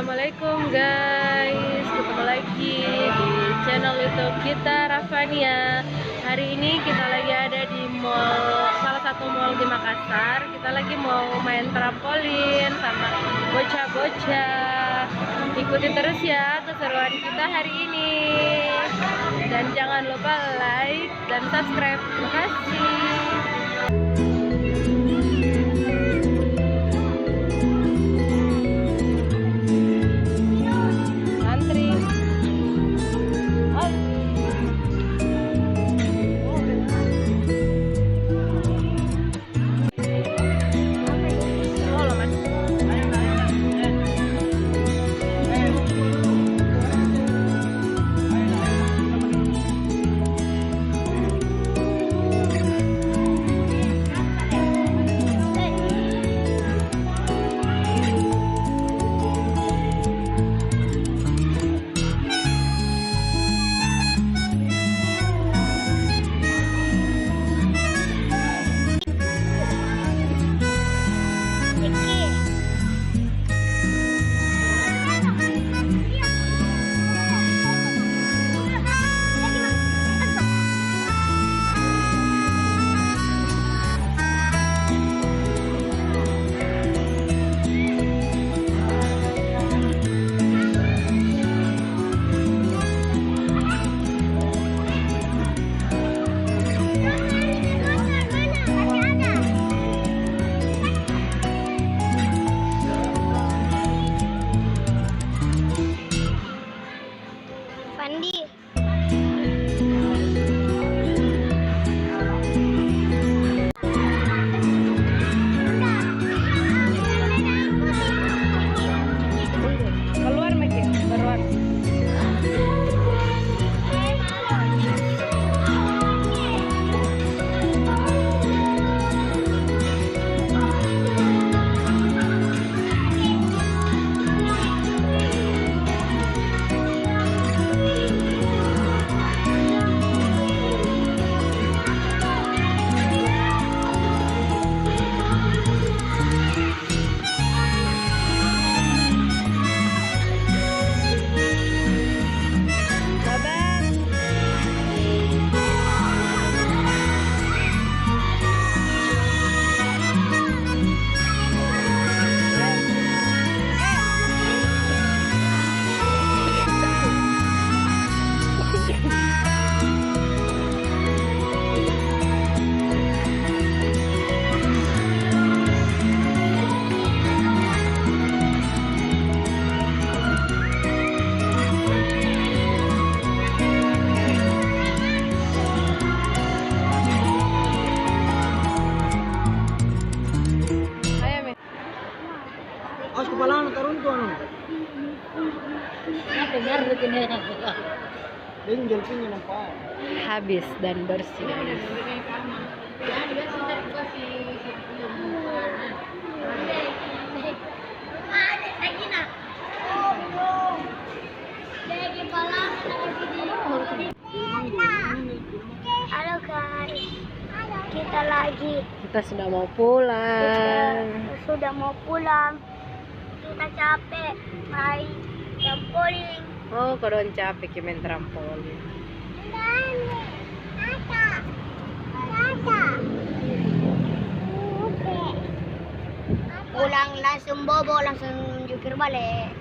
Assalamualaikum guys, ketemu lagi di channel YouTube kita Rafania. Hari ini kita lagi ada di mall, salah satu mall di Makassar. Kita lagi mau main trampolin sama bocah-bocah. Ikuti terus ya keseruan kita hari ini. Dan jangan lupa like dan subscribe. Terima kasih. Awas kepala anak tarun tuh anu. Benjol punya nampak. Habis dan bersih. Halo guys, Kita sudah mau pulang. sudah mau pulang. Kita capek main trampolin. Oh, kodon capek main trampolin. Pulang langsung bobo, langsung jukir balik.